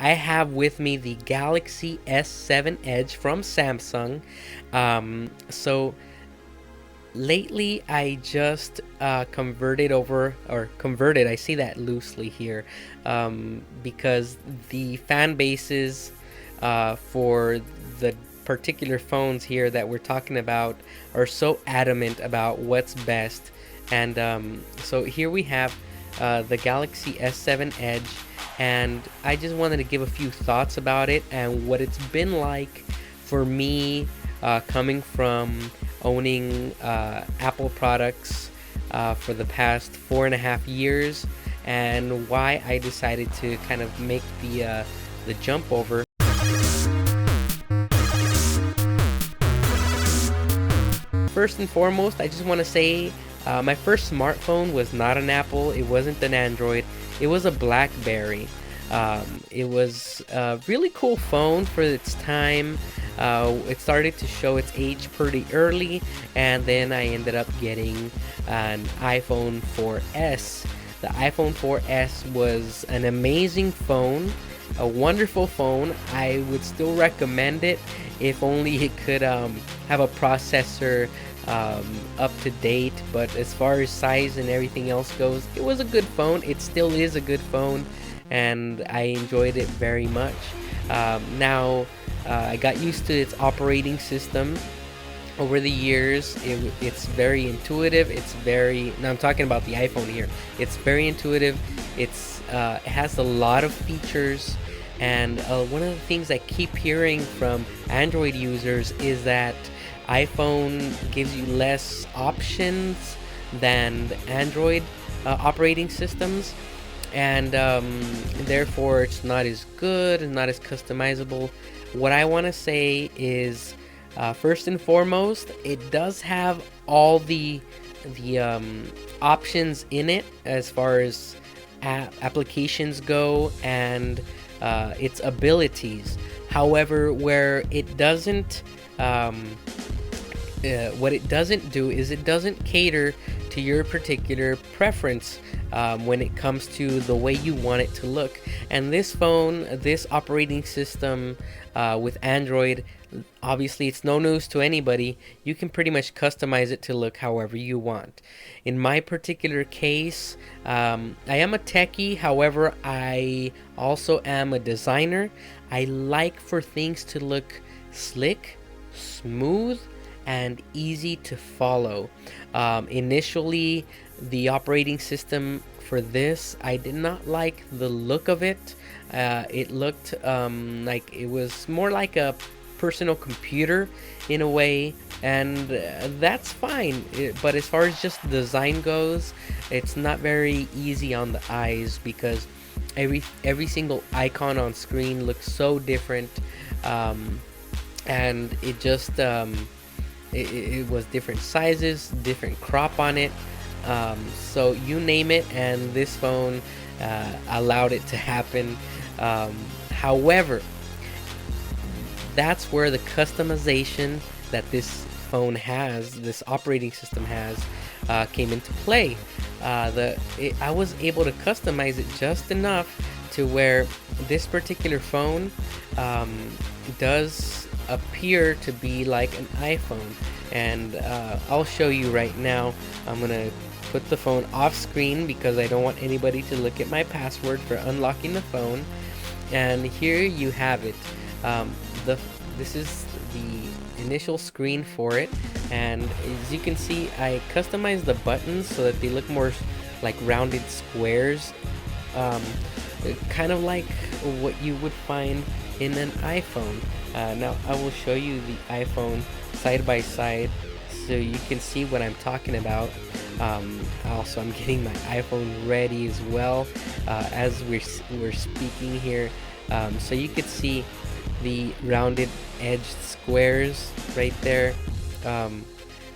I have with me the Galaxy S7 Edge from Samsung. So lately I just converted over, or converted, I say that loosely here, because the fan bases for the particular phones here that we're talking about are so adamant about what's best. And so here we have the Galaxy S7 Edge, and I just wanted to give a few thoughts about it and what it's been like for me, coming from owning Apple products for the past 4.5 years, and why I decided to kind of make the jump over. First and foremost, I just want to say my first smartphone was not an Apple. It wasn't an Android. It was a BlackBerry. It was a really cool phone for its time. It started to show its age pretty early, and then I ended up getting an iPhone 4S. The iPhone 4S was an amazing phone, a wonderful phone. I would still recommend it if only it could have a processor up to date. But as far as size and everything else goes, it was a good phone. It still is a good phone, and I enjoyed it very much. Now, I got used to its operating system over the years. It's very intuitive. Now I'm talking about the iPhone here. It's very intuitive. It has a lot of features, and one of the things I keep hearing from Android users is that iPhone gives you less options than the Android operating systems, and therefore it's not as good and not as customizable. What I want to say is, first and foremost, it does have all the options in it as far as applications go, and its abilities. However, what it doesn't do is it doesn't cater to your particular preference when it comes to the way you want it to look. And this phone, this operating system with Android, obviously it's no news to anybody. You can pretty much customize it to look however you want. In my particular case, I am a techie. However, I also am a designer. I like for things to look slick, smooth, and easy to follow. Initially, the operating system for this, I did not like the look of it. It looked like it was more like a personal computer in a way, and that's fine. But as far as just design goes, it's not very easy on the eyes, because every single icon on screen looks so different, and it was different sizes, different crop on it. So you name it, and this phone allowed it to happen. However, that's where the customization that this phone has, this operating system has, came into play. I was able to customize it just enough to where this particular phone does appear to be like an iPhone, and I'll show you right now. I'm gonna put the phone off screen because I don't want anybody to look at my password for unlocking the phone. And here you have it. This is the initial screen for it, and as you can see, I customized the buttons so that they look more like rounded squares, kind of like what you would find in an iPhone. Now I will show you the iPhone side by side so you can see what I'm talking about. Also, I'm getting my iPhone ready as well as we're speaking here, so you could see the rounded edged squares right there,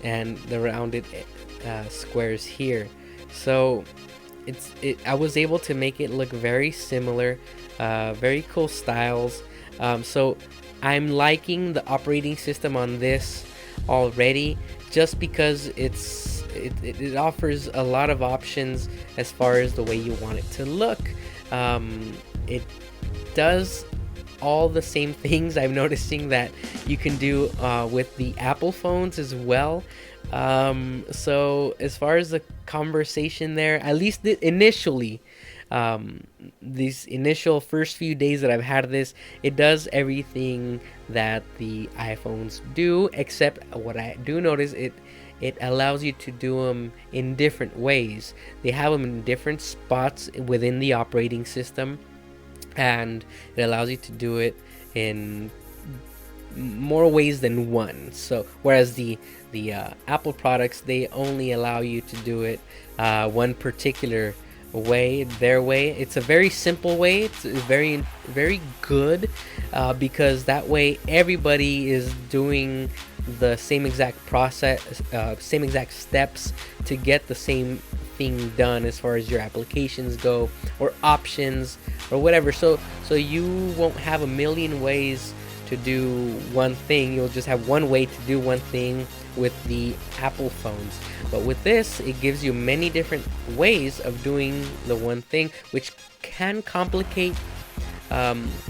and the rounded squares here. So I was able to make it look very similar, very cool styles. So I'm liking the operating system on this already, just because it offers a lot of options as far as the way you want it to look. It does all the same things I'm noticing that you can do with the Apple phones as well. So as far as the conversation there, at least initially, um, these initial first few days that I've had this, it does everything that the iPhones do, except what I do notice, it allows you to do them in different ways. They have them in different spots within the operating system, and it allows you to do it in more ways than one. So whereas the Apple products, they only allow you to do it one particular way, their way. It's a very simple way. It's very good, because that way everybody is doing the same exact process, same exact steps to get the same thing done as far as your applications go, or options, or whatever. So you won't have a million ways to do one thing. You'll just have one way to do one thing with the Apple phones. But with this, it gives you many different ways of doing the one thing, which can complicate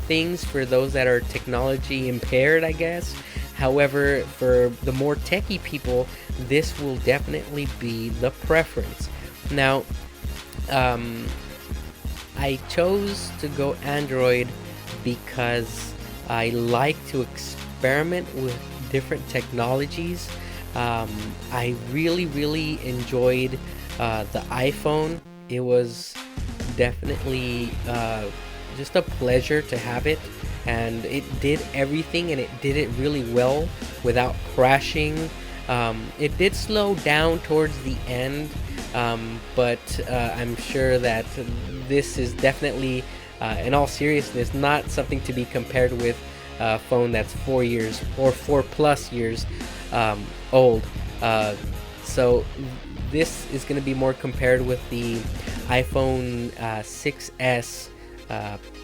things for those that are technology impaired, I guess. However, for the more techie people, this will definitely be the preference. Now, I chose to go Android because I like to experiment with different technologies. I really enjoyed the iPhone. It was definitely just a pleasure to have it, and it did everything, and it did it really well without crashing. It did slow down towards the end, but I'm sure that this is definitely, in all seriousness, not something to be compared with a phone that's 4 years or 4+ years old. So this is going to be more compared with the iPhone 6s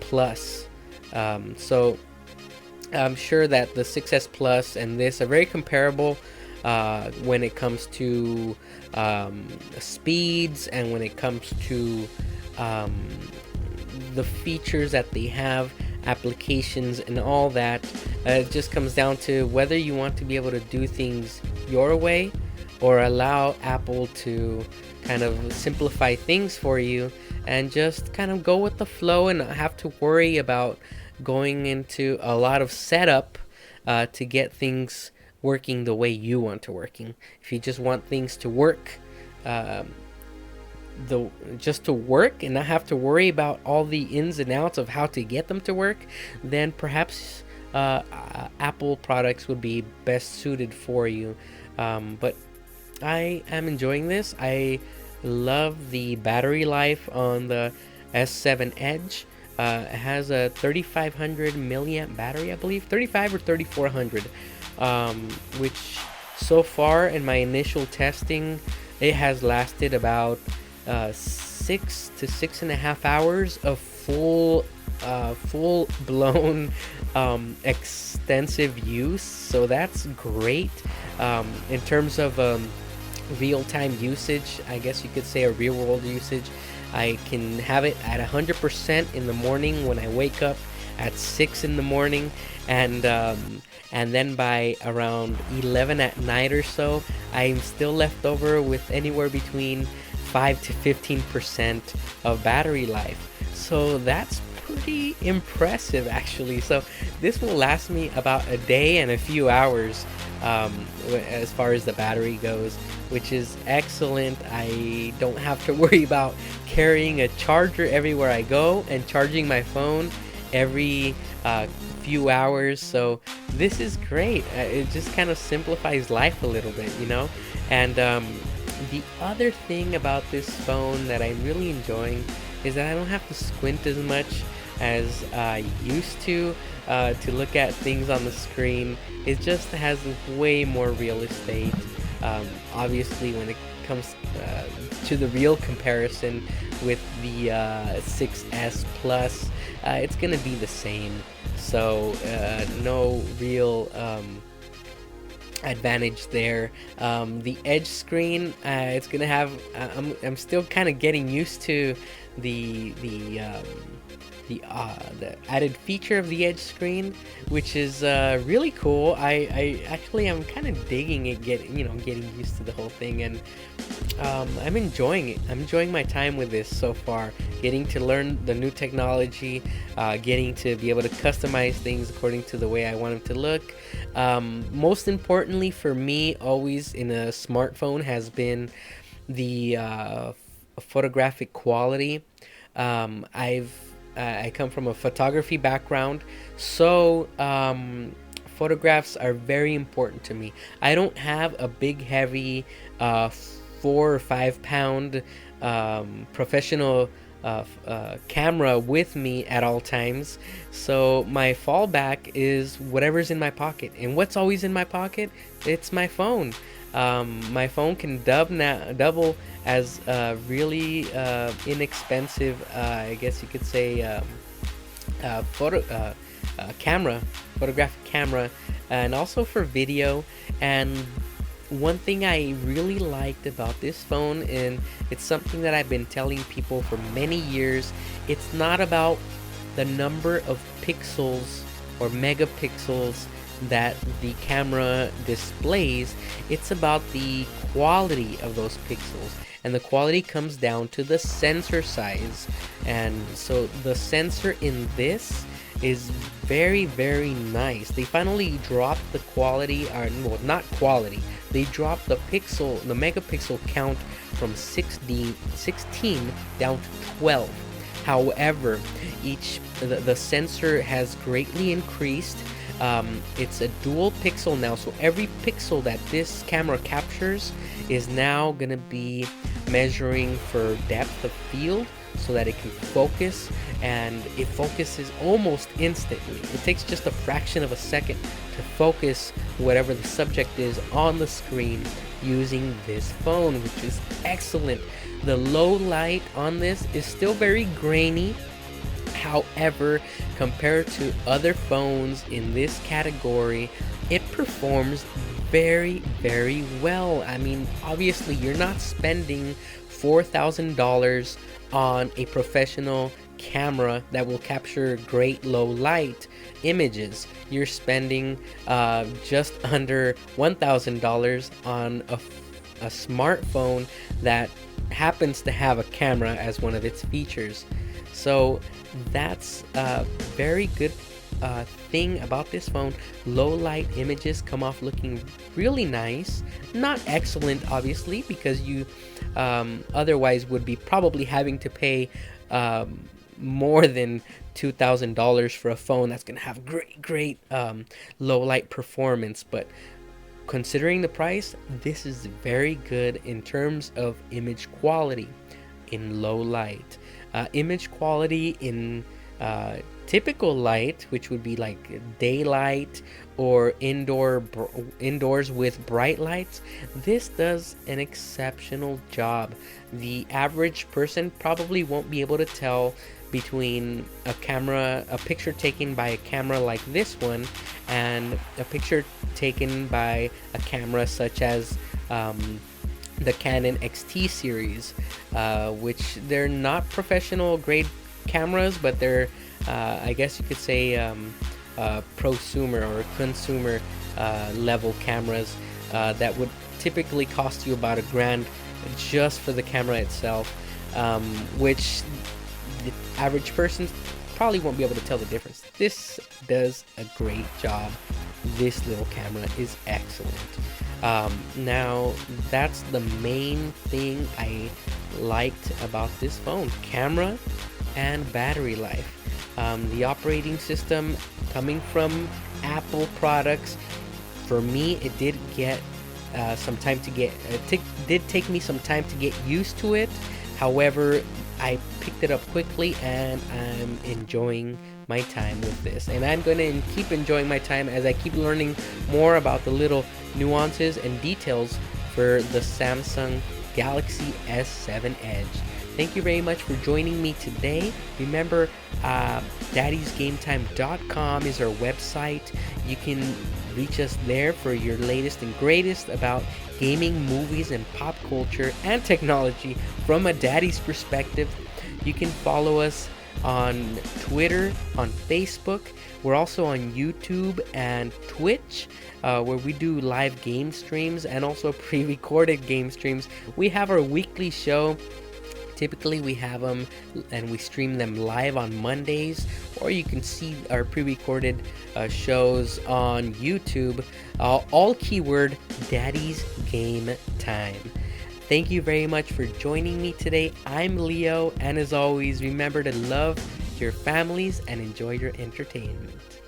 Plus. So I'm sure that the 6s Plus and this are very comparable when it comes to speeds, and when it comes to the features that they have, applications, and all that. It just comes down to whether you want to be able to do things your way, or allow Apple to kind of simplify things for you and just kind of go with the flow and not have to worry about going into a lot of setup to get things working the way you want to working. If you just want things to work, just to work and not have to worry about all the ins and outs of how to get them to work, then perhaps Apple products would be best suited for you. But I am enjoying this. I love the battery life on the S7 Edge. It has a 3500 milliamp battery, I believe, 35 or 3400, which so far in my initial testing, it has lasted about 6 to 6.5 hours of full blown extensive use. So that's great. In terms of real-time usage, I guess you could say, a real-world usage, I can have it at 100% in the morning when I wake up at 6 in the morning, and then by around 11 at night or so, I'm still left over with anywhere between 5 to 15% of battery life. So that's pretty impressive, actually. So this will last me about a day and a few hours, as far as the battery goes, which is excellent. I don't have to worry about carrying a charger everywhere I go and charging my phone every few hours. So this is great. It just kind of simplifies life a little bit, you know. And the other thing about this phone that I'm really enjoying is that I don't have to squint as much as I used to look at things on the screen. It just has way more real estate. Obviously, when it comes to the real comparison with the 6S Plus, it's gonna be the same. So no real advantage there. The edge screen, it's gonna have. I'm still kind of getting used to the the um, the added feature of the edge screen, which is really cool. I actually am kind of digging it, getting used to the whole thing, and I'm enjoying it. I'm enjoying my time with this so far. Getting to learn the new technology, getting to be able to customize things according to the way I want them to look. Most importantly for me, always in a smartphone, has been the photographic quality. I come from a photography background, so photographs are very important to me. I don't have a big, heavy, 4 or 5 pound professional camera with me at all times. So my fallback is whatever's in my pocket. And what's always in my pocket? It's my phone. My phone can double as really inexpensive, I guess you could say, photographic camera, and also for video. And one thing I really liked about this phone, and it's something that I've been telling people for many years, it's not about the number of pixels or megapixels that the camera displays. It's about the quality of those pixels, and the quality comes down to the sensor size. And so the sensor in this is very, very nice. They finally dropped the quality, or well, not quality, they dropped the megapixel count from 16 down to 12. However, the sensor has greatly increased. It's a dual pixel now, so every pixel that this camera captures is now gonna be measuring for depth of field, so that it can focus, and it focuses almost instantly. It takes just a fraction of a second to focus whatever the subject is on the screen using this phone, which is excellent. The low light on this is still very grainy. However, compared to other phones in this category, it performs very, very well. I mean, obviously you're not spending $4,000 on a professional camera that will capture great low light images. You're spending just under $1,000 on a smartphone that happens to have a camera as one of its features. So that's a very good thing about this phone. Low light images come off looking really nice. Not excellent, obviously, because you otherwise would be probably having to pay more than $2,000 for a phone that's going to have great low light performance. But considering the price, this is very good in terms of image quality in low light. Image quality in typical light, which would be like daylight or indoors with bright lights, this does an exceptional job. The average person probably won't be able to tell between a picture taken by a camera like this one and a picture taken by a camera such as the Canon XT series, which they're not professional grade cameras, but they're I guess you could say prosumer or consumer level cameras that would typically cost you about $1,000 just for the camera itself, which the average person probably won't be able to tell the difference. This does a great job. This little camera is excellent. Now that's the main thing I liked about this phone: camera and battery life. The operating system coming from Apple products, for me it did get some time to get did take me some time to get used to it. However, I picked it up quickly and I'm enjoying my time with this, and I'm going to keep enjoying my time as I keep learning more about the little nuances and details for the Samsung Galaxy S7 Edge. Thank you very much for joining me today. Remember, daddysgametime.com is our website. You can Reach us there for your latest and greatest about gaming, movies, and pop culture and technology from a daddy's perspective. You can follow us on Twitter, on Facebook. We're also on YouTube and Twitch, where we do live game streams and also pre-recorded game streams. We have our weekly show. Typically, we have them and we stream them live on Mondays, or you can see our pre-recorded shows on YouTube. All keyword Daddy's Game Time. Thank you very much for joining me today. I'm Leo, and as always, remember to love your families and enjoy your entertainment.